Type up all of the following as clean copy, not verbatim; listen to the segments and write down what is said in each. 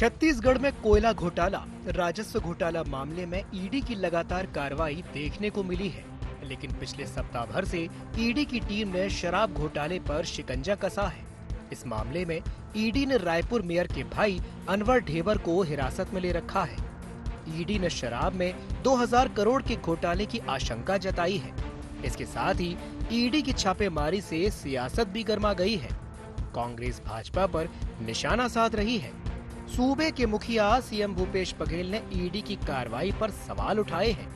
छत्तीसगढ़ में कोयला घोटाला, राजस्व घोटाला मामले में ईडी की लगातार कार्रवाई देखने को मिली है, लेकिन पिछले सप्ताह भर से ईडी की टीम ने शराब घोटाले पर शिकंजा कसा है। इस मामले में ईडी ने रायपुर मेयर के भाई अनवर ढेबर को हिरासत में ले रखा है। ईडी ने शराब में 2000 करोड़ के घोटाले की आशंका जताई है। इसके साथ ही ईडी की छापेमारी से सियासत भी गर्मा गई है। कांग्रेस भाजपा पर निशाना साध रही है। सूबे के मुखिया सीएम भूपेश बघेल ने ईडी की कार्रवाई पर सवाल उठाए हैं।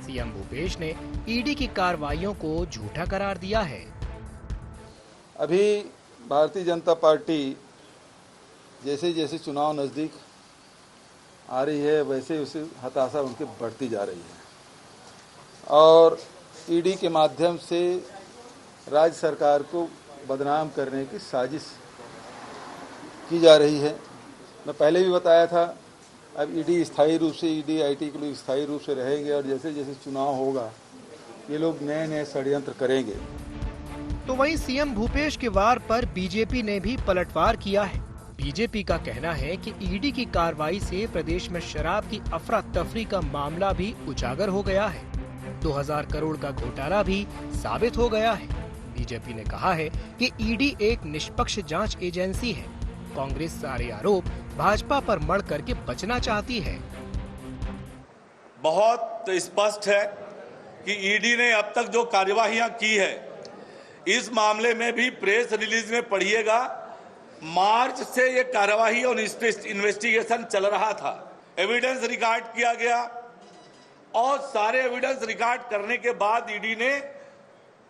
सीएम भूपेश ने ईडी की कार्रवाइयों को झूठा करार दिया है। अभी भारतीय जनता पार्टी जैसे जैसे चुनाव नज़दीक आ रही है वैसे वैसे हताशा उनकी बढ़ती जा रही है और ईडी के माध्यम से राज्य सरकार को बदनाम करने की साजिश की जा रही है। मैं पहले भी बताया था, अब ईडी स्थायी रूप से ईडी आईटी के लोग स्थायी रूप से रहेंगे और जैसे जैसे चुनाव होगा ये लोग नए नए षड्यंत्र करेंगे। तो वहीं सीएम भूपेश के वार पर बीजेपी ने भी पलटवार किया है। बीजेपी का कहना है कि ईडी की कार्रवाई से प्रदेश में शराब की अफरा तफरी का मामला भी उजागर हो गया है। 2000 करोड़ का घोटाला भी साबित हो गया है। बीजेपी ने कहा है कि ईडी एक निष्पक्ष जांच एजेंसी है। कांग्रेस सारे आरोप भाजपा पर मढ़ करके बचना चाहती है। बहुत स्पष्ट है कि ईडी ने अब तक जो कार्यवाहियां की है, इस मामले में भी प्रेस रिलीज में पढ़िएगा, मार्च से ये कार्यवाही और इन्वेस्टिगेशन चल रहा था। एविडेंस रिकॉर्ड किया गया और सारे एविडेंस रिकॉर्ड करने के बाद ईडी ने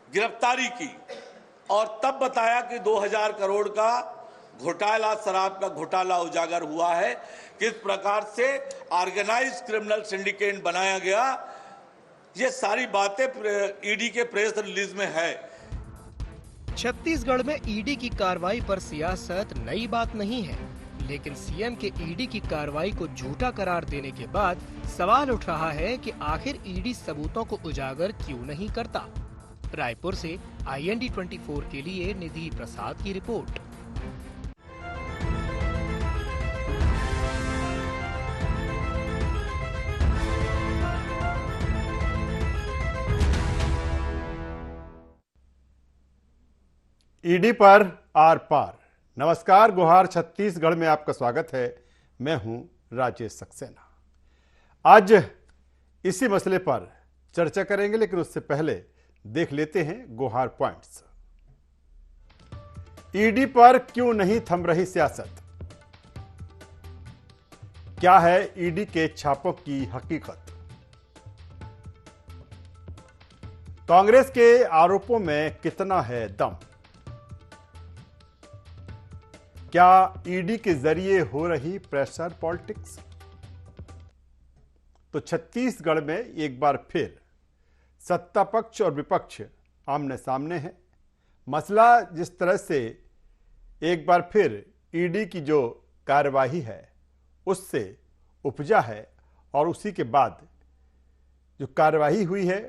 गिरफ्तारी की और तब बताया कि 2000 करोड़ का घोटाला, शराब का घोटाला उजागर हुआ है। किस प्रकार से ऑर्गेनाइज्ड क्रिमिनल सिंडिकेट बनाया गया, ये सारी बातें ईडी के प्रेस रिलीज में है। छत्तीसगढ़ में ईडी की कार्रवाई पर सियासत नई बात नहीं है, लेकिन सीएम के ईडी की कार्रवाई को झूठा करार देने के बाद सवाल उठ रहा है कि आखिर ईडी सबूतों को उजागर क्यों नहीं करता। रायपुर से IND 24 के लिए निधि प्रसाद की रिपोर्ट। ईडी पर आर पार। नमस्कार, गुहार छत्तीसगढ़ में आपका स्वागत है। मैं हूं राजेश सक्सेना। आज इसी मसले पर चर्चा करेंगे, लेकिन उससे पहले देख लेते हैं गुहार पॉइंट्स। ईडी पर क्यों नहीं थम रही सियासत? क्या है ईडी के छापों की हकीकत? कांग्रेस के आरोपों में कितना है दम? क्या ईडी के जरिए हो रही प्रेशर पॉलिटिक्स? तो छत्तीसगढ़ में एक बार फिर सत्ता पक्ष और विपक्ष आमने सामने है। मसला जिस तरह से एक बार फिर ईडी की जो कार्यवाही है उससे उपजा है और उसी के बाद जो कार्यवाही हुई है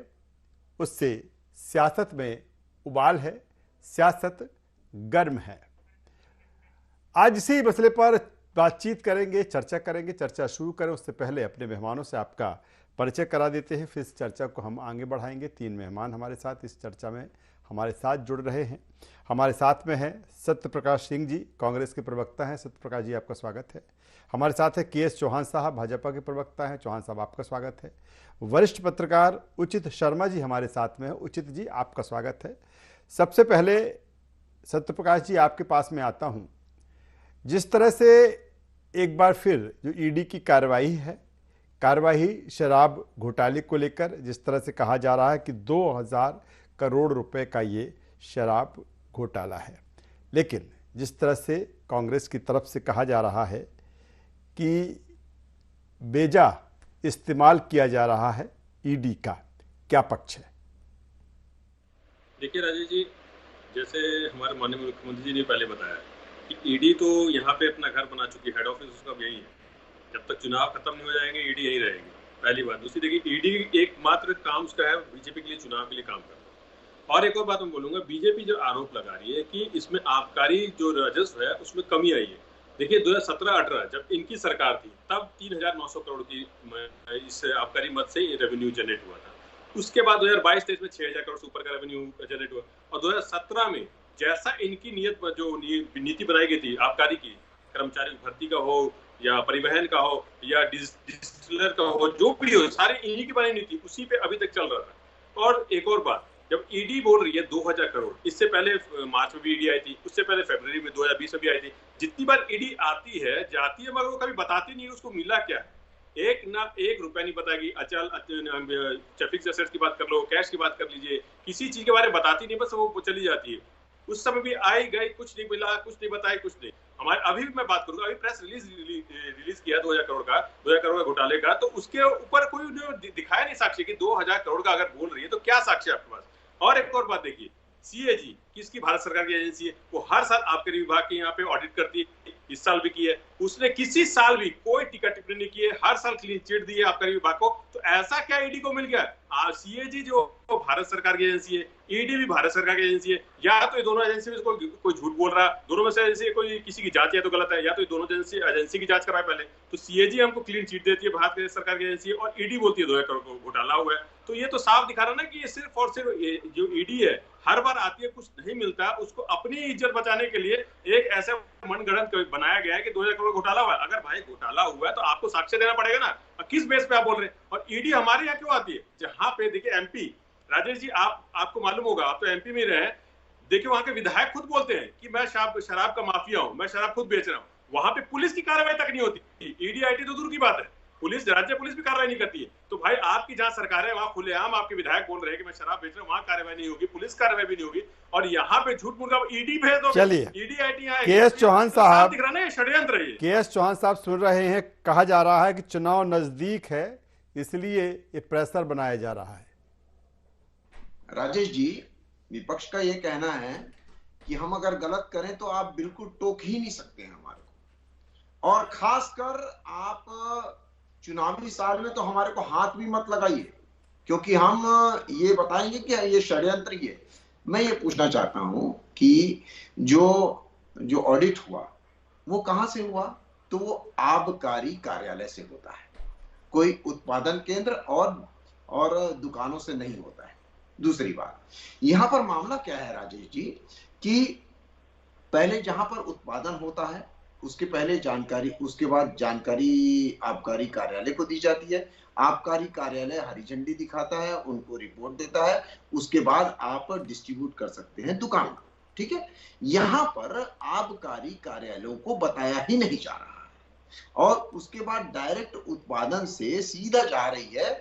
उससे सियासत में उबाल है, सियासत गर्म है। आज इसी मसले पर बातचीत करेंगे, चर्चा करेंगे। चर्चा शुरू करें उससे पहले अपने मेहमानों से आपका परिचय करा देते हैं, फिर इस चर्चा को हम आगे बढ़ाएंगे। 3 मेहमान हमारे साथ इस चर्चा में हमारे साथ जुड़ रहे हैं। हमारे साथ में हैं सत्य प्रकाश सिंह जी, कांग्रेस के प्रवक्ता हैं। सत्य प्रकाश जी, आपका स्वागत है। हमारे साथ है KS चौहान साहब, भाजपा के प्रवक्ता हैं। चौहान साहब, आपका स्वागत है। वरिष्ठ पत्रकार उचित शर्मा जी हमारे साथ में है। उचित जी, आपका स्वागत है। सबसे पहले सत्य प्रकाश जी, आपके पास में आता हूँ। जिस तरह से एक बार फिर जो ईडी की कार्रवाई है, कार्रवाई शराब घोटाले को लेकर, जिस तरह से कहा जा रहा है कि 2000 करोड़ रुपए का ये शराब घोटाला है, लेकिन जिस तरह से कांग्रेस की तरफ से कहा जा रहा है कि बेजा इस्तेमाल किया जा रहा है ईडी का, क्या पक्ष है? देखिए राजेश जी, जैसे हमारे माननीय मुख्यमंत्री जी ने पहले बताया कि ईडी तो यहाँ पे अपना घर बना चुकी है, हेड ऑफिस उसका यही है। जब तक चुनाव खत्म नहीं हो जाएंगे ईडी यही रहेगी, पहली बात। दूसरी, देखिए ईडी एकमात्र काम उसका है बीजेपी के लिए, चुनाव के लिए काम करना। और एक और बात मैं बोलूंगा, बीजेपी जो आरोप लगा रही है कि इसमें आबकारी जो राजस्व है उसमें कमी आई है, देखिए 2017-18 जब इनकी सरकार थी तब 3,900 करोड़ की इस आबकारी मद से रेवेन्यू जनरेट हुआ था। उसके बाद 2022-23 में 6,000 करोड़ से ऊपर का रेवेन्यू जनरेट हुआ और 2017 में जैसा इनकी नीति बनाई गई थी आबकारी की, कर्मचारी भर्ती का हो या परिवहन का हो या डिस्टिलर का हो, जो भी हो, सारी इन्हीं की बनाई नीति, उसी पे अभी तक चल रहा था। और एक और बात, जब ईडी बोल रही है 2,000 करोड़, इससे पहले मार्च में भी ईडी आई थी, उससे पहले फरवरी में 2020 में भी आई थी। जितनी बार ईडी आती है जाती है, मगर वो कभी बताती नहीं है उसको मिला क्या है। एक ना एक रुपया नहीं बताएगी। अचल फिक्स एसेट्स की बात कर लो, कैश की बात कर लीजिए, किसी चीज के बारे में बताती नहीं, बस वो चली जाती है। उस समय भी आई गई, कुछ नहीं मिला, कुछ नहीं बताई, कुछ नहीं। हमारे अभी भी मैं बात करूंगा, अभी प्रेस रिलीज किया 2,000 करोड़ का घोटाले का, तो उसके ऊपर कोई दिखाया नहीं साक्ष्य कि 2,000 करोड़ का अगर बोल रही है तो क्या साक्ष्य आपके पास। और एक और बात देखिए, सीएजी किसकी, भारत सरकार की एजेंसी है, वो हर साल आबकारी विभाग के यहाँ पे ऑडिट करती है, इस साल भी की है। उसने किसी साल भी कोई टीका टिप्पणी नहीं की है, हर साल क्लीन चिट दी है आबकारी विभाग को। तो ऐसा क्या ईडी को मिल गया? सीएजी जो भारत सरकार की एजेंसी है, ईडी भी भारत सरकार की एजेंसी है, या तो ये दोनों एजेंसी में कोई झूठ बोल रहा है, दोनों में से एजेंसी कोई किसी की जांच है तो गलत है, या तो ये दोनों एजेंसी की जांच कराए पहले। तो सीएजी हमको क्लीन चिट देती है, भारत सरकार की एजेंसी है, और ईडी बोलती है 2,000 करोड़ घोटाला हुआ है। तो ये तो साफ दिखा रहा ना कि ये सिर्फ और सिर्फ जो ईडी है हर बार आती है, कुछ नहीं मिलता, उसको अपनी इज्जत बचाने के लिए एक ऐसा मनगढ़ंत बनाया गया है कि 2,000 करोड़ घोटाला हुआ है। अगर भाई घोटाला हुआ है तो आपको साक्ष्य देना पड़ेगा ना, किस बेस पे आप बोल रहे हैं? और ईडी हमारे यहाँ क्यों आती है? जहां पे देखिए एमपी, राजेश जी आपको मालूम होगा, आप तो एमपी में रहे, देखिए वहां के विधायक खुद बोलते हैं कि मैं शराब का माफिया हूं, मैं शराब खुद बेच रहा हूं। वहां पे पुलिस की कार्रवाई तक नहीं होती। ईडी आईटी तो दूर की बात है, राज्य पुलिस भी कार्रवाई नहीं करती है। तो भाई आपकी जहां सरकार है वहां खुलेआम आपके विधायक बोल रहे हैं कि मैं शराब बेच रहा हूं, वहां कार्रवाई नहीं होगी, पुलिस कार्रवाई भी नहीं होगी, और यहाँ पे झूठ मूठ ईडी भेज दो। चलिए, ईडी आईटी के.एस. चौहान साहब, दिख रहा है षड्यंत्र है। के.एस. चौहान साहब सुन रहे हैं, कहा जा रहा है कि चुनाव नजदीक है इसलिए ये प्रेशर बनाया जा रहा है। राजेश जी, विपक्ष का ये कहना है कि हम अगर गलत करें तो आप बिल्कुल टोक ही नहीं सकते हैं हमारे को, और खासकर आप चुनावी साल में तो हमारे को हाथ भी मत लगाइए, क्योंकि हम ये बताएंगे कि ये षड्यंत्र ही है। मैं ये पूछना चाहता हूं कि जो ऑडिट हुआ वो कहां से हुआ? तो वो आबकारी कार्यालय से होता है, कोई उत्पादन केंद्र और दुकानों से नहीं होता है। दूसरी बात, यहां पर मामला क्या है राजेश जी, कि पहले जहां पर उत्पादन होता है उसके पहले जानकारी, उसके बाद जानकारी आबकारी कार्यालय को दी जाती है। आबकारी कार्यालय हरी झंडी दिखाता है, उनको रिपोर्ट देता है, उसके बाद आप डिस्ट्रीब्यूट कर सकते हैं दुकान को। ठीक है, यहां पर आबकारी कार्यालयों को बताया ही नहीं जा रहा है, और उसके बाद डायरेक्ट उत्पादन से सीधा जा रही है,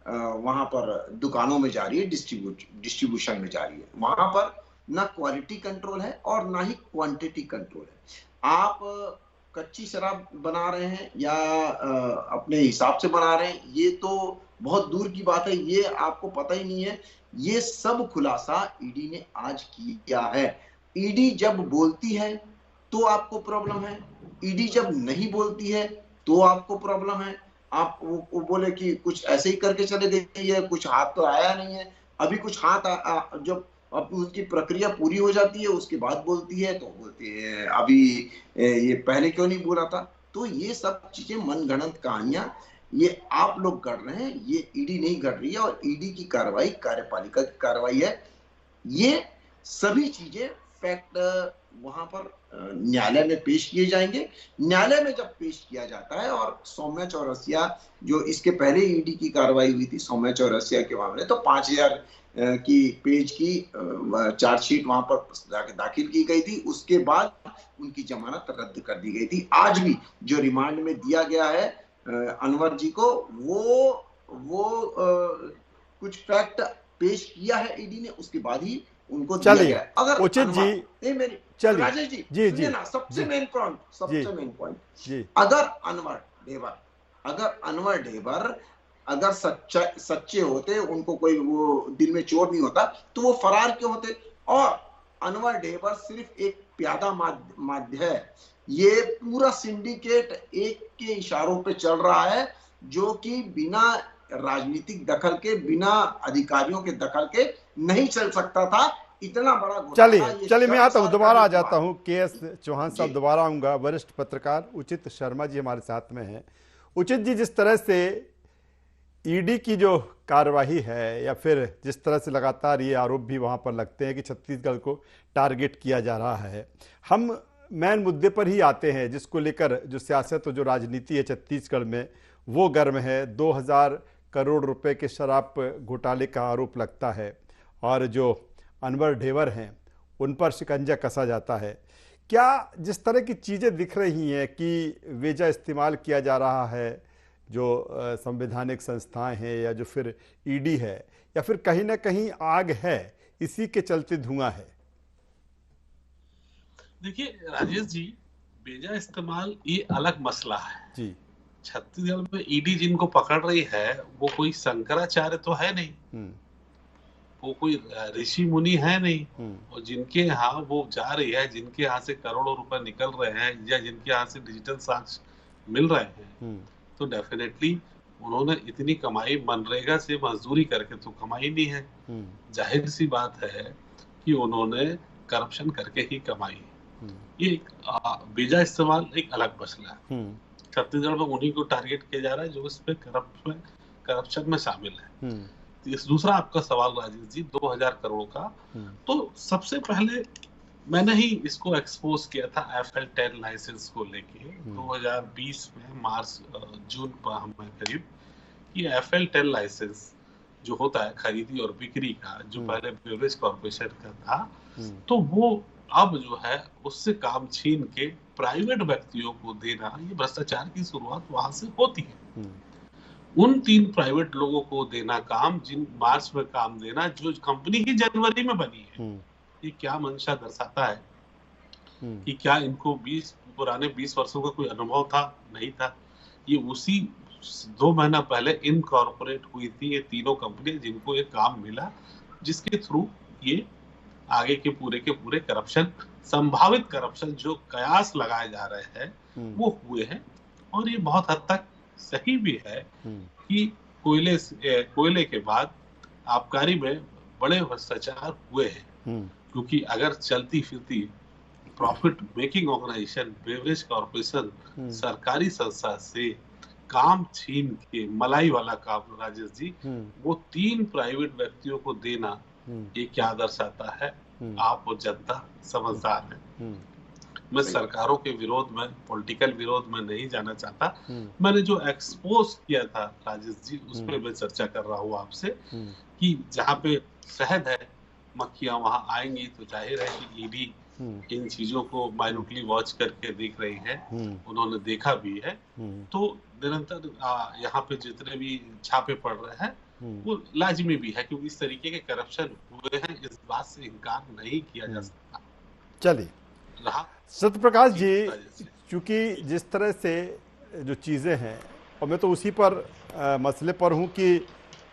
वहां पर दुकानों में जा रही है, डिस्ट्रीब्यूशन में जा रही है। वहां पर ना क्वालिटी कंट्रोल है और ना ही क्वांटिटी कंट्रोल है। आप कच्ची शराब बना रहे हैं या अपने हिसाब से बना रहे हैं, ये तो बहुत दूर की बात है, ये आपको पता ही नहीं है। ये सब खुलासा ईडी ने आज किया है। ईडी जब बोलती है तो आपको प्रॉब्लम है, ईडी जब नहीं बोलती है तो आपको प्रॉब्लम है। आप वो बोले कि कुछ ऐसे ही करके चले गई है, कुछ हाथ तो आया नहीं है, अभी कुछ हाथ जब अब उसकी प्रक्रिया पूरी हो जाती है उसके बाद बोलती है, तो बोलती है अभी ये पहले क्यों नहीं बोला था। तो ये सब चीजें मनगढ़ंत कहानियां ये आप लोग कर रहे हैं, ये ईडी नहीं कर रही है, और ईडी की कार्रवाई कार्यपालिका की कार्रवाई है। ये सभी चीजें फैक्ट वहां पर न्यायालय में पेश किए जाएंगे। न्यायालय में जब पेश किया जाता है, और सौम्या चौरसिया जो इसके पहले ईडी की कार्रवाई हुई थी सौम्या चौरसिया के मामले, तो 5,000 की पेज की चार्जशीट वहां पर जाके दाखिल की गई थी। उसके बाद उनकी जमानत रद्द कर दी गई थी। आज भी जो रिमांड में दिया गया है अनवर जी को, वो कुछ फैक्ट पेश किया है ईडी ने, उसके बाद ही उनको दिया गया है। अगर उचित जी, मेरी राजेश जी सुनिए ना, सबसे मेन पॉइंट, अगर अनवर ढेबर अगर सच्चे होते, उनको कोई वो दिल में चोट नहीं होता, तो वो फरार क्यों होते? और अनवर ढेबर सिर्फ एक प्यादा माध्य है। ये पूरा सिंडिकेट एक के इशारों पे चल रहा है, जो कि बिना राजनीतिक दखल के, बिना अधिकारियों के दखल के नहीं चल सकता था। इतना बड़ा घोटाला। चलिए चलिए, मैं आता हूँ, दोबारा आ जाता हूँ। के.एस. चौहान साहब दोबारा आऊँगा। वरिष्ठ पत्रकार उचित शर्मा जी हमारे साथ में हैं। उचित जी, जिस तरह से ईडी की जो कार्यवाही है, या फिर जिस तरह से लगातार ये आरोप भी वहाँ पर लगते हैं कि छत्तीसगढ़ को टारगेट किया जा रहा है, हम मेन मुद्दे पर ही आते हैं जिसको लेकर जो सियासत और जो राजनीति है छत्तीसगढ़ में वो गर्म है। 2000 करोड़ रुपए के शराब घोटाले का आरोप लगता है और जो अनवर ढेबर हैं उन पर शिकंजा कसा जाता है। क्या जिस तरह की चीज़ें दिख रही हैं कि वेजा इस्तेमाल किया जा रहा है, जो संवैधानिक संस्थाएं हैं या जो फिर ईडी है, या फिर कहीं ना कहीं आग है, इसी के चलते धुआं है? देखिए राजेश जी, वेजा इस्तेमाल ये अलग मसला है जी। छत्तीसगढ़ में ईडी जिनको पकड़ रही है वो कोई शंकराचार्य तो है नहीं, वो कोई ऋषि मुनि है नहीं, और जिनके यहाँ वो जा रही है, जिनके यहाँ से करोड़ों रुपए निकल रहे हैं या जिनके यहाँ से डिजिटल साक्ष्य मिल रहे हैं, तो डेफिनेटली उन्होंने इतनी कमाई मनरेगा से मजदूरी करके तो कमाई नहीं है। जाहिर सी बात है कि उन्होंने करप्शन करके ही कमाई। ये वीजा इस्तेमाल एक अलग मसला है। छत्तीसगढ़ में उन्हीं को टारगेट किया जा रहा है जो इस पे करप्शन में शामिल है। इस दूसरा आपका सवाल राजेश जी 2000 करोड़ का, तो सबसे पहले मैंने ही इसको एक्सपोज किया था FL10 लाइसेंस को लेके 2020 में मार्च जून में करीब, कि FL10 लाइसेंस जो होता है खरीदी और बिक्री का, जो पहले बेवरेज कॉर्पोरेशन का था, तो वो अब जो है उससे काम छीन के प्राइवेट व्यक्तियों को देना, ये भ्रष्टाचार की शुरुआत वहां से होती है। उन 3 प्राइवेट लोगों को देना काम, जिन मार्च में काम देना, जो कंपनी ही जनवरी में बनी है। ये क्या मंशा दर्शाता है कि क्या इनको 20 वर्षों का कोई अनुभव था? नहीं था। ये उसी 2 महीना पहले इनकॉर्पोरेट हुई थी ये तीनों कंपनी, जिनको ये काम मिला, जिसके थ्रू ये आगे के पूरे करप्शन, संभावित करप्शन जो कयास लगाए जा रहे हैं वो हुए हैं। और ये बहुत हद तक सही भी है कि कोयले के बाद आबकारी में बड़े भ्रष्टाचार हुए हैं, क्योंकि अगर चलती फिरती profit making organization beverage corporation सरकारी संस्था से काम छीन के मलाई वाला काम राजेश जी, वो 3 प्राइवेट व्यक्तियों को देना, ये क्या दर्शाता है? आप और जनता समझदार है। मैं सरकारों के विरोध में, पॉलिटिकल विरोध में नहीं जाना चाहता। मैंने जो एक्सपोज किया था राजेश जी, उस पर मैं चर्चा कर रहा हूँ आपसे, कि जहाँ पे शहद है, मक्खियां वहां आएंगी, तो जाहिर है कि ईडी इन चीजों को माइन्यूटली वॉच करके देख रही है। उन्होंने देखा भी है। तो निरंतर यहाँ पे जितने भी छापे पड़ रहे हैं वो लाजमी भी है, क्योंकि इस तरीके के करप्शन हुए हैं, इस बात से इनकार नहीं किया जा सकता। चलिए सत्यप्रकाश जी, क्योंकि जिस तरह से जो चीज़ें हैं, और मैं तो उसी पर मसले पर हूँ कि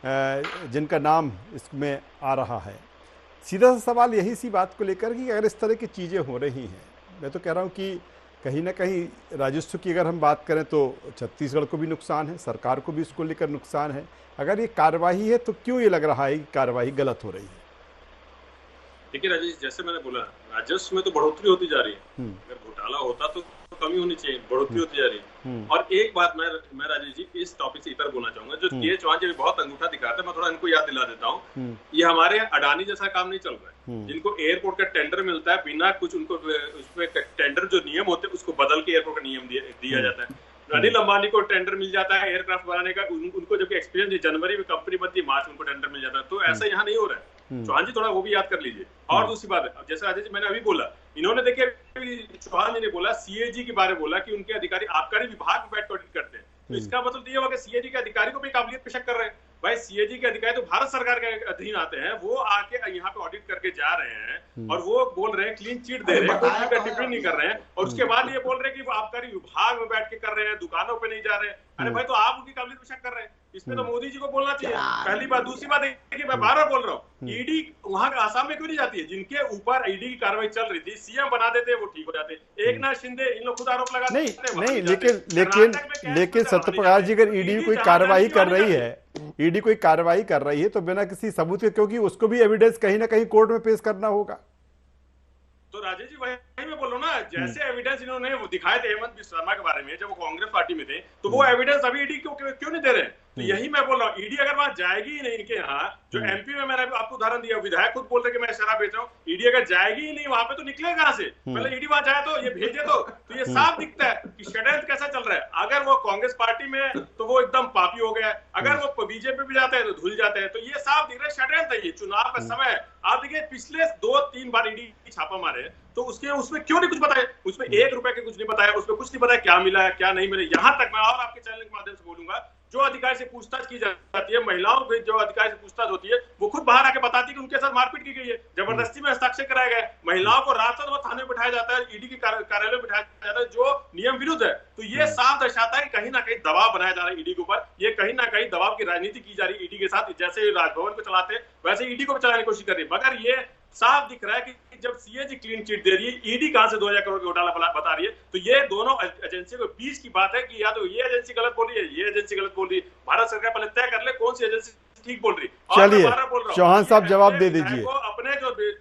जिनका नाम इसमें आ रहा है, सीधा सा सवाल यही सी बात को लेकर कि अगर इस तरह की चीज़ें हो रही हैं, मैं तो कह रहा हूँ कि कहीं ना कहीं राजस्व की अगर हम बात करें तो छत्तीसगढ़ को भी नुकसान है, सरकार को भी इसको लेकर नुकसान है। अगर ये कार्रवाई है तो क्यों ये लग रहा है कि कार्रवाई गलत हो रही है? देखिए राजेश, जैसे मैंने बोला, राजस्व में तो बढ़ोतरी होती जा रही है। अगर घोटाला होता तो कमी होनी चाहिए, बढ़ोतरी होती जा रही है। और एक बात मैं राजेश जी इस टॉपिक से इतर बोलना चाहूंगा, जो के चौहान जी बहुत अंगूठा दिखाते हैं, मैं थोड़ा इनको याद दिला देता हूँ। ये हमारे अडानी जैसा काम नहीं चल रहा है, जिनको एयरपोर्ट का टेंडर मिलता है बिना कुछ, उनको उसमें टेंडर जो नियम होते हैं उसको बदल के एयरपोर्ट का नियम दिया जाता है। अनिल अंबानी को टेंडर मिल जाता है एयरक्राफ्ट बनाने का, उनको जबकि एक्सपीरियंस जनवरी में कंपनी बनती है, मार्च उनको टेंडर मिल जाता है। तो ऐसा यहाँ नहीं हो रहा है। चौहान जी थोड़ा वो भी याद कर लीजिए। और दूसरी बात है, जैसे राजेश जी मैंने अभी बोला, इन्होंने देखिए चौहान जी ने बोला, सीएजी के बारे में बोला कि उनके अधिकारी आबकारी विभाग में बैठ कर ऑडिट करते हैं। तो इसका मतलब ये हुआ कि सीएजी के अधिकारी को भी काबिलियत पे शक कर रहे हैं। भाई सीएजी के अधिकारी तो भारत सरकार के अधीन आते हैं, वो आके यहाँ पे ऑडिट करके जा रहे हैं और वो बोल रहे हैं क्लीन चिट दे रहे हैं, कोई टिप्पणी नहीं कर रहे हैं, और उसके बाद ये बोल रहे हैं कि वो आबकारी विभाग में बैठ के कर रहे हैं, दुकानों पे नहीं जा रहे हैं। अरे भाई, तो आप उनकी काबिलियत पे शक कर रहे हैं, इसमें तो मोदी जी को बोलना चाहिए, पहली बात। दूसरी बात देखिए, मैं बार बार बोल रहा हूँ, ईडी वहां आसाम में क्यों नहीं जाती है? जिनके ऊपर ईडी की कार्रवाई चल रही थी, सीएम बना देते, वो ठीक हो जाते। एक नाथ शिंदे, इन लोग खुद आरोप लगाते नहीं, लेकिन सत्यप्रकाश जी, अगर ईडी कोई कार्रवाई कर रही है, ईडी कोई कार्रवाई कर रही है तो बिना किसी सबूत के, क्योंकि उसको भी एविडेंस कहीं ना कहीं कोर्ट में पेश करना होगा। तो राजेश जी वही मैं बोल रहा हूँ ना, जैसे एविडेंस इन्होंने वो दिखाए थे हेमंत बिस्वा शर्मा के बारे में जब वो कांग्रेस पार्टी में थे, तो वो एविडेंस अभी ईडी क्यों नहीं दे रहे? तो यही मैं बोल रहा हूँ, ईडी अगर वहां जाएगी ही नहीं इनके यहाँ, जो एमपी में मैंने आपको उदाहरण दिया, विधायक खुद बोल रहे कि मैं शराब बेच रहा हूँ, ईडी अगर जाएगी ही नहीं वहां पे तो निकले कहां से? पहले ईडी वहां जाए तो ये भेजे तो ये साफ दिखता है कि षड्यंत्र कैसा चल रहा है। अगर वो कांग्रेस पार्टी में तो वो एकदम पापी हो गया, अगर वो बीजेपी में जाते हैं तो धुल जाते हैं, तो ये साफ दिख रहा है षड्यंत्र है। ये चुनाव का समय आप देखिए, पिछले 2-3 बार ईडी छापा मारे तो उसमें क्यों नहीं कुछ बताया? उसमें 1 रुपए के कुछ नहीं बताया, उसमें कुछ नहीं बताया क्या मिला है क्या नहीं मिला। यहाँ तक मैं और आपके चैनल के माध्यम से बोलूंगा, जो अधिकारी से पूछताछ की जाती है, महिलाओं की जो अधिकारी से पूछताछ होती है, वो खुद बाहर आके बताती है कि उनके साथ मारपीट की गई है, जबरदस्ती में हस्ताक्षर कराए गए, महिलाओं को रात रात थाने में बिठाया जाता है, ईडी के कार्यालय में बिठाया जाता है, जो नियम विरुद्ध है। तो ये साफ दर्शाता है कि कहीं ना कहीं दबाव बनाया जा रहा है ईडी के ऊपर, ये कहीं ना कहीं दबाव की राजनीति की जा रही है ईडी के साथ। जैसे राजभवन को चलाते हैं वैसे ईडी को भी चलाने की कोशिश कर रही है, मगर ये साफ दिख रहा है कि जब सीएजी क्लीन चिट दे रही है, ईडी कहां से 2000 करोड़ का घोटाला बता रही है, तो ये दोनों एजेंसियों के बीच की बात है कि या तो ये एजेंसी गलत बोल रही है, ये एजेंसी गलत बोल रही है। भारत सरकार पहले तय कर ले कौन सी एजेंसी ठीक बोल रही है। चलिए चौहान साहब जवाब दे दीजिए। अपने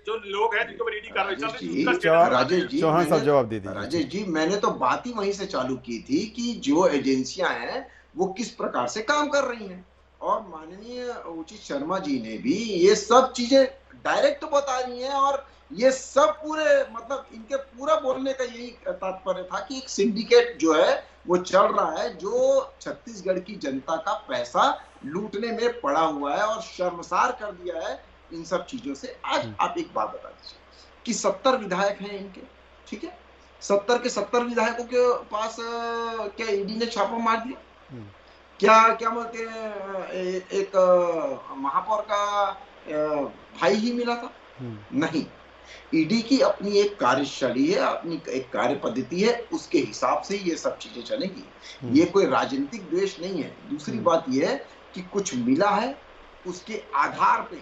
जो लोग हैं जिनके ऊपर ईडी कार्रवाई चल रही है, राजेश जी चौहान साहब जवाब दे दीजिए। राजेश जी, मैंने तो बात ही वहीं से चालू की थी कि जो एजेंसियां हैं वो किस प्रकार से काम कर रही हैं, और माननीय उचित शर्मा जी ने भी ये सब चीजें डायरेक्ट बता रही हैं, और ये सब पूरे मतलब इनके पूरा बोलने का यही तात्पर्य था कि एक सिंडिकेट जो है वो चल रहा है, जो छत्तीसगढ़ की जनता का पैसा लूटने में पड़ा हुआ है और शर्मसार कर दिया है इन सब चीजों से। आज आप एक बात बता दीजिए कि 70 विधायक हैं इनके, ठीक है, 70 के 70 विधायकों के पास क्या ईडी ने छापा मार दिया? क्या बोलते हैं, एक महापौर का भाई ही मिला था? नहीं, ईडी की अपनी एक कार्यशैली है, अपनी एक कार्य पद्धति है, उसके हिसाब से ये सब चीजें चलेंगी। ये कोई राजनीतिक द्वेष नहीं है। दूसरी बात ये है कि कुछ मिला है, उसके आधार पे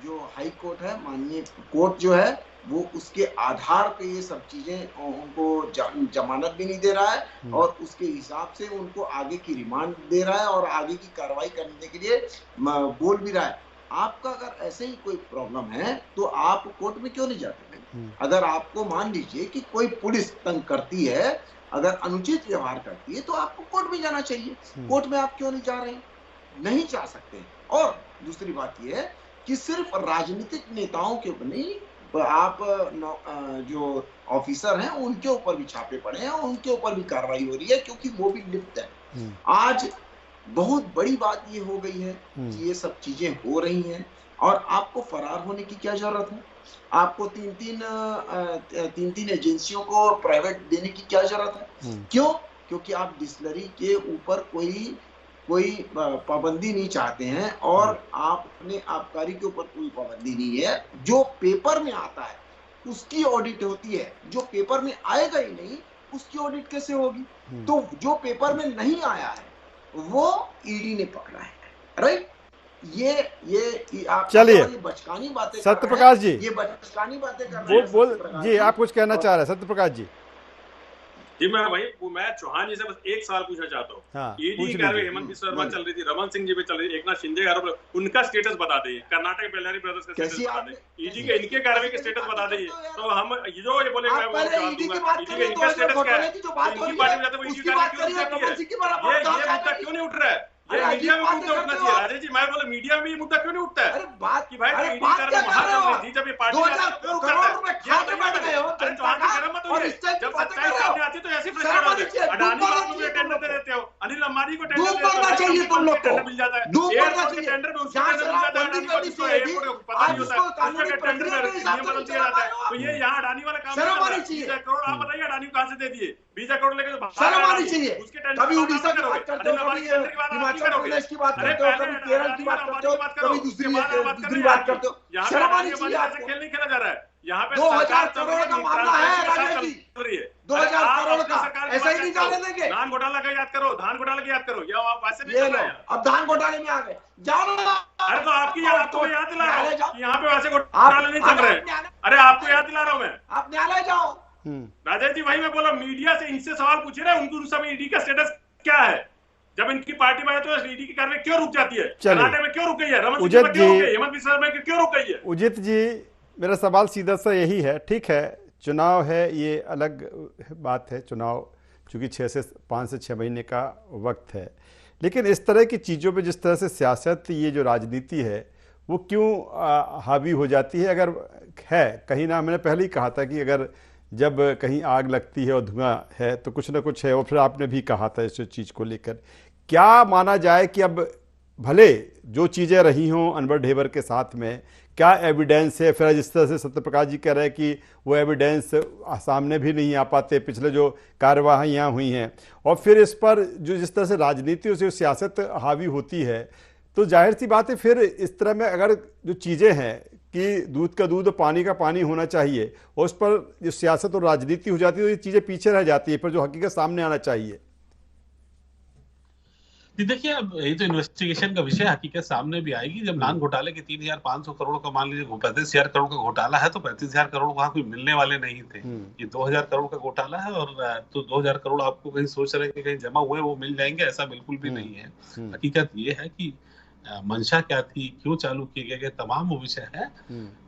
जो हाई कोर्ट है, माननीय कोर्ट जो है, वो उसके आधार पे ये सब चीजें उनको जमानत भी नहीं दे रहा है, और उसके हिसाब से उनको आगे की रिमांड दे रहा है और आगे की कार्रवाई करने के लिए बोल भी रहा है। आपका अगर ऐसे ही कोई प्रॉब्लम है तो आप कोर्ट में क्यों नहीं जाते? अगर आपको मान लीजिए कि कोई पुलिस तंग करती है, अगर अनुचित व्यवहार करती है, तो आपको कोर्ट में जाना चाहिए। कोर्ट में आप क्यों नहीं जा रहे हैं? नहीं जा सकते। और दूसरी बात यह है कि सिर्फ राजनीतिक नेताओं के ऊपर नहीं, आप जो ऑफिसर हैं उनके ऊपर भी छापे पड़े हैं, उनके ऊपर भी कार्रवाई हो रही है, क्योंकि वो भी लिप्त है। आज बहुत बड़ी बात ये हो गई है कि ये सब चीजें हो रही हैं, और आपको फरार होने की क्या जरूरत है? आपको तीन एजेंसियों को प्राइवेट देने की क्या जरूरत है? क्यों? क्योंकि आप डिस्टिलरी के ऊपर कोई पाबंदी नहीं चाहते हैं, और आप अपने आबकारी के ऊपर कोई पाबंदी नहीं है। जो पेपर में आता है उसकी ऑडिट होती है, जो पेपर में आएगा ही नहीं उसकी ऑडिट कैसे होगी? तो जो पेपर में नहीं आया है वो ईडी ने पकड़ा है, राइट? ये आप चलिए बचकानी बातें, सत्यप्रकाश जी, ये बचकानी बातें कर रहे हैं। बोल जी, आप कुछ कहना चाह रहे हैं सत्यप्रकाश जी? जी मैं चौहान जी से बस एक सवाल पूछना चाहता हूँ। ईडी की कार्रवाई हेमंत बिस्वा शर्मा चल रही थी, रमन सिंह जी पे चल रही थी, एकनाथ शिंदे का आरोप, उनका स्टेटस बता दीजिए। कर्नाटक बेल्लारी ब्रदर्स का स्टेटस बता दीजिए। ईडी के इनके कार्रवाई के स्टेटस बता दीजिए, तो हम जो ये बोलेंगे मैं वो जवाब दूंगा। ईडी का इनका स्टेटस क्या है? इनकी पार्टी में जाते हैं, ईडी कार्रवाई क्यों नहीं होती है? ये मुद्दा क्यों नहीं उठ रहा है? ये मीडिया में मुद्दा उठना चाहिए। राजेश जी, मैं बोला मीडिया में ये मुद्दा क्यों नहीं उठता है? कि भाई ईडी कार्रवाई वहां चल रही थी, जब ये पार्टी क्यों उठता है? अरे चौहान जी गरम मत होइए, जब सच्चाई सामने आती तो ऐसी फ्रस्ट्रेट होते। अडानी वालों को टेंडर दे देते हो, अनिल अंबानी को टेंडर मिल जाता है, टेंडर मिल जाता है, एयरपोर्ट के टेंडर में उसको टेंडर मिल जाता है, अडानी को जिसको एयरपोर्ट को पता नहीं होता है, उसका टेंडर में नियम बदल दिया जाता है। तो ये यहाँ अडानी वाला काम कर रहा है। 20 करोड़ आप बताइए अडानी को कहां से दे दिए? 20 करोड़ लेके तो शर्म आनी चाहिए। उसके टेंडर कभी उड़ीसा की बात करते हो, कभी हिमाचल प्रदेश की बात करते हो, कभी केरल की बात करते हो, कभी दूसरी बात करते हो। शर्म आनी चाहिए आपको। खेल नहीं खेला जा रहा है यहाँ पे। 2000 करोड़ का मामला है राजेश जी, 2000 करोड़ का ऐसा ही नहीं जाने देंगे। धान घोटाला का याद करो, धान घोटाला की याद करो, ये आप वैसे नहीं ये कर लो, रहे हैं। अब धान घोटाले में आ गए, जाओ ना। अरे तो आपकी आपको याद दिला रहा हूँ, यहाँ पे वैसे घोटाले नहीं चल रहे। अरे आपको याद दिला रहा हूँ मैं, आप न्यायालय जाओ। राजेश जी वही मैं बोला, मीडिया से इनसे सवाल पूछे रहे, उनको सब ईडी का स्टेटस क्या है? जब इनकी पार्टी में है तो ईडी की कार्रवाई क्यों रुक जाती है? चलिए। कर्नाटक में क्यों रुक गई है? रमन उजित सिंह क्यों रुक जी- गई? हेमंत बिस्वा में क्यों रुक गई है? उजित जी, मेरा सवाल सीधा सा यही है, ठीक है चुनाव है, ये अलग बात है, चुनाव चूँकि 5 से 6 महीने का वक्त है, लेकिन इस तरह की चीज़ों पे जिस तरह से सियासत, ये जो राजनीति है वो क्यों हावी हो जाती है? अगर है कहीं ना, मैंने पहले ही कहा था कि अगर जब कहीं आग लगती है और धुआं है तो कुछ ना कुछ है, और फिर आपने भी कहा था इस चीज़ को लेकर क्या माना जाए कि अब भले जो चीज़ें रही हों अनवर ढेबर के साथ में, क्या एविडेंस है? फिर जिस तरह से सत्यप्रकाश जी कह रहे हैं कि वो एविडेंस सामने भी नहीं आ पाते, पिछले जो कार्रवाइयाँ हुई हैं, और फिर इस पर जो जिस तरह से राजनीति से सियासत हावी होती है, तो जाहिर सी बात है फिर इस तरह में अगर जो चीज़ें हैं कि दूध का दूध और पानी का पानी होना चाहिए, और उस पर जो सियासत और राजनीति हो जाती है तो ये चीज़ें पीछे रह जाती है, पर जो हकीकत सामने आना चाहिए। देखिए, अब ये तो इन्वेस्टिगेशन का विषय, हकीकत सामने भी आएगी जब नान घोटाले के 3,500 करोड़ का, मान लीजिए 35,000 करोड़ का घोटाला है तो 35,000 करोड़ वहां कोई मिलने वाले नहीं थे। ये 2,000 करोड़ का घोटाला है, और तो 2,000 करोड़ आपको कहीं सोच रहे हैं कि कहीं जमा हुए वो मिल जाएंगे, ऐसा बिल्कुल भी नहीं है। हकीकत ये है कि मंशा क्या थी, क्यों चालू किए गए, तमाम वो विषय है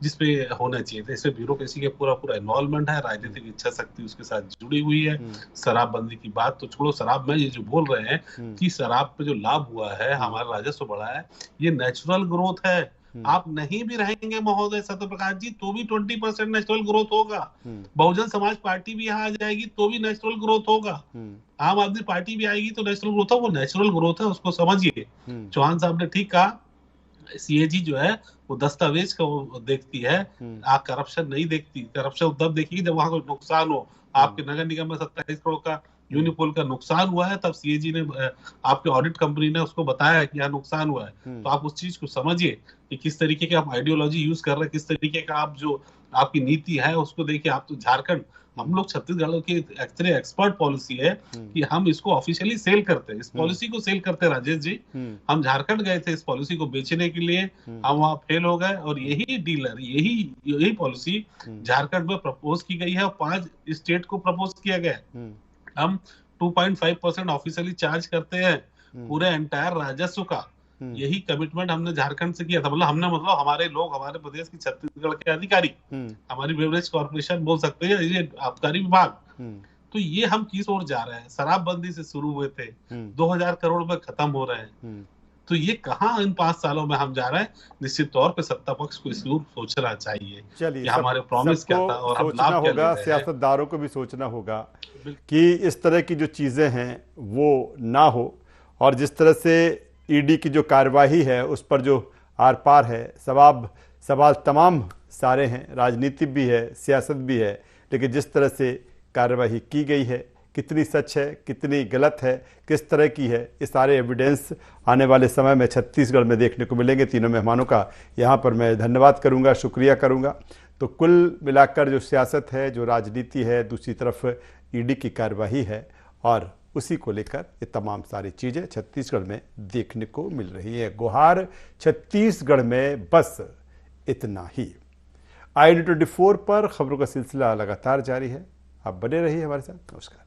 जिसपे होना चाहिए था। इसमें ब्यूरोक्रेसी के पूरा इन्वॉल्वमेंट है, राजनीतिक इच्छा शक्ति उसके साथ जुड़ी हुई है। शराबबंदी की बात तो छोड़ो, शराब में ये जो बोल रहे हैं कि शराब पे जो लाभ हुआ है, हमारा राजस्व बढ़ा है, ये नेचुरल ग्रोथ है। आप नहीं भी रहेंगे महोदय सत्यप्रकाश जी तो भी 20% नेचुरल ग्रोथ होगा। बहुजन समाज पार्टी भी यहाँ आ जाएगी तो भी नेचुरल ग्रोथ होगा। आम आदमी पार्टी भी आएगी तो नेचुरल ग्रोथ है, वो नेचुरल ग्रोथ है, उसको समझिए। चौहान साहब ने ठीक कहा, सीएजी जो है वो दस्तावेज को देखती है, आप करप्शन नहीं देखती। करप्शन तब देखेगी जब वहां कोई नुकसान हो। आपके नगर निगम में 27 करोड़ का यूनिपोल का नुकसान हुआ है, तब सीएजी ने, आपके ऑडिट कंपनी ने उसको बताया कि यहाँ नुकसान हुआ है। तो आप उस चीज को समझिए कि किस तरीके के आप आइडियोलॉजी यूज कर रहे हैं, किस तरीके का आप जो आपकी नीति है उसको देखिए। आप तो झारखंड, हम लोग छत्तीसगढ़ की एक्चुअली एक्सपर्ट पॉलिसी है कि हम इसको ऑफिशियली सेल करते हैं, इस पॉलिसी को सेल करते हैं। राजेश जी, हम झारखंड गए थे इस पॉलिसी को बेचने के लिए, हम वहां फेल हो गए, और यही डीलर, यही पॉलिसी झारखंड में प्रपोज की गई है और 5 स्टेट को प्रपोज किया गया है। हम 2.5% ऑफिशियली चार्ज करते हैं पूरे एंटायर राजस्व का। यही कमिटमेंट हमने झारखंड से किया था। मतलब हमारे लोग, हमारे प्रदेश की, छत्तीसगढ़ के अधिकारी, हमारी बेवरेज कॉर्पोरेशन बोल सकते हैं, ये आबकारी विभाग, तो ये हम किस ओर जा रहे हैं? शराबबंदी से शुरू हुए थे, 2,000 करोड़ में खत्म हो रहे हैं, तो ये कहाँ इन 5 सालों में हम जा रहे हैं? निश्चित तौर पे सत्ता पक्ष को इस ओर सोचना चाहिए। चलिए, हमारे प्रॉमिस क्या था और सोचना होगा, सियासतदारों को भी सोचना होगा कि इस तरह की जो चीजें हैं वो ना हो, और जिस तरह से ईडी की जो कार्यवाही है उस पर जो आर पार है, सवाल तमाम सारे हैं, राजनीति भी है, सियासत भी है, लेकिन जिस तरह से कार्यवाही की गई है, कितनी सच है, कितनी गलत है, किस तरह की है, ये सारे एविडेंस आने वाले समय में छत्तीसगढ़ में देखने को मिलेंगे। तीनों मेहमानों का यहाँ पर मैं धन्यवाद करूँगा, शुक्रिया करूँगा। तो कुल मिलाकर जो सियासत है, जो राजनीति है, दूसरी तरफ ईडी की कार्यवाही है, और उसी को लेकर ये तमाम सारी चीज़ें छत्तीसगढ़ में देखने को मिल रही है। गुहार छत्तीसगढ़ में बस इतना ही। IND 24 पर खबरों का सिलसिला लगातार जारी है, आप बने रहिए हमारे साथ। नमस्कार।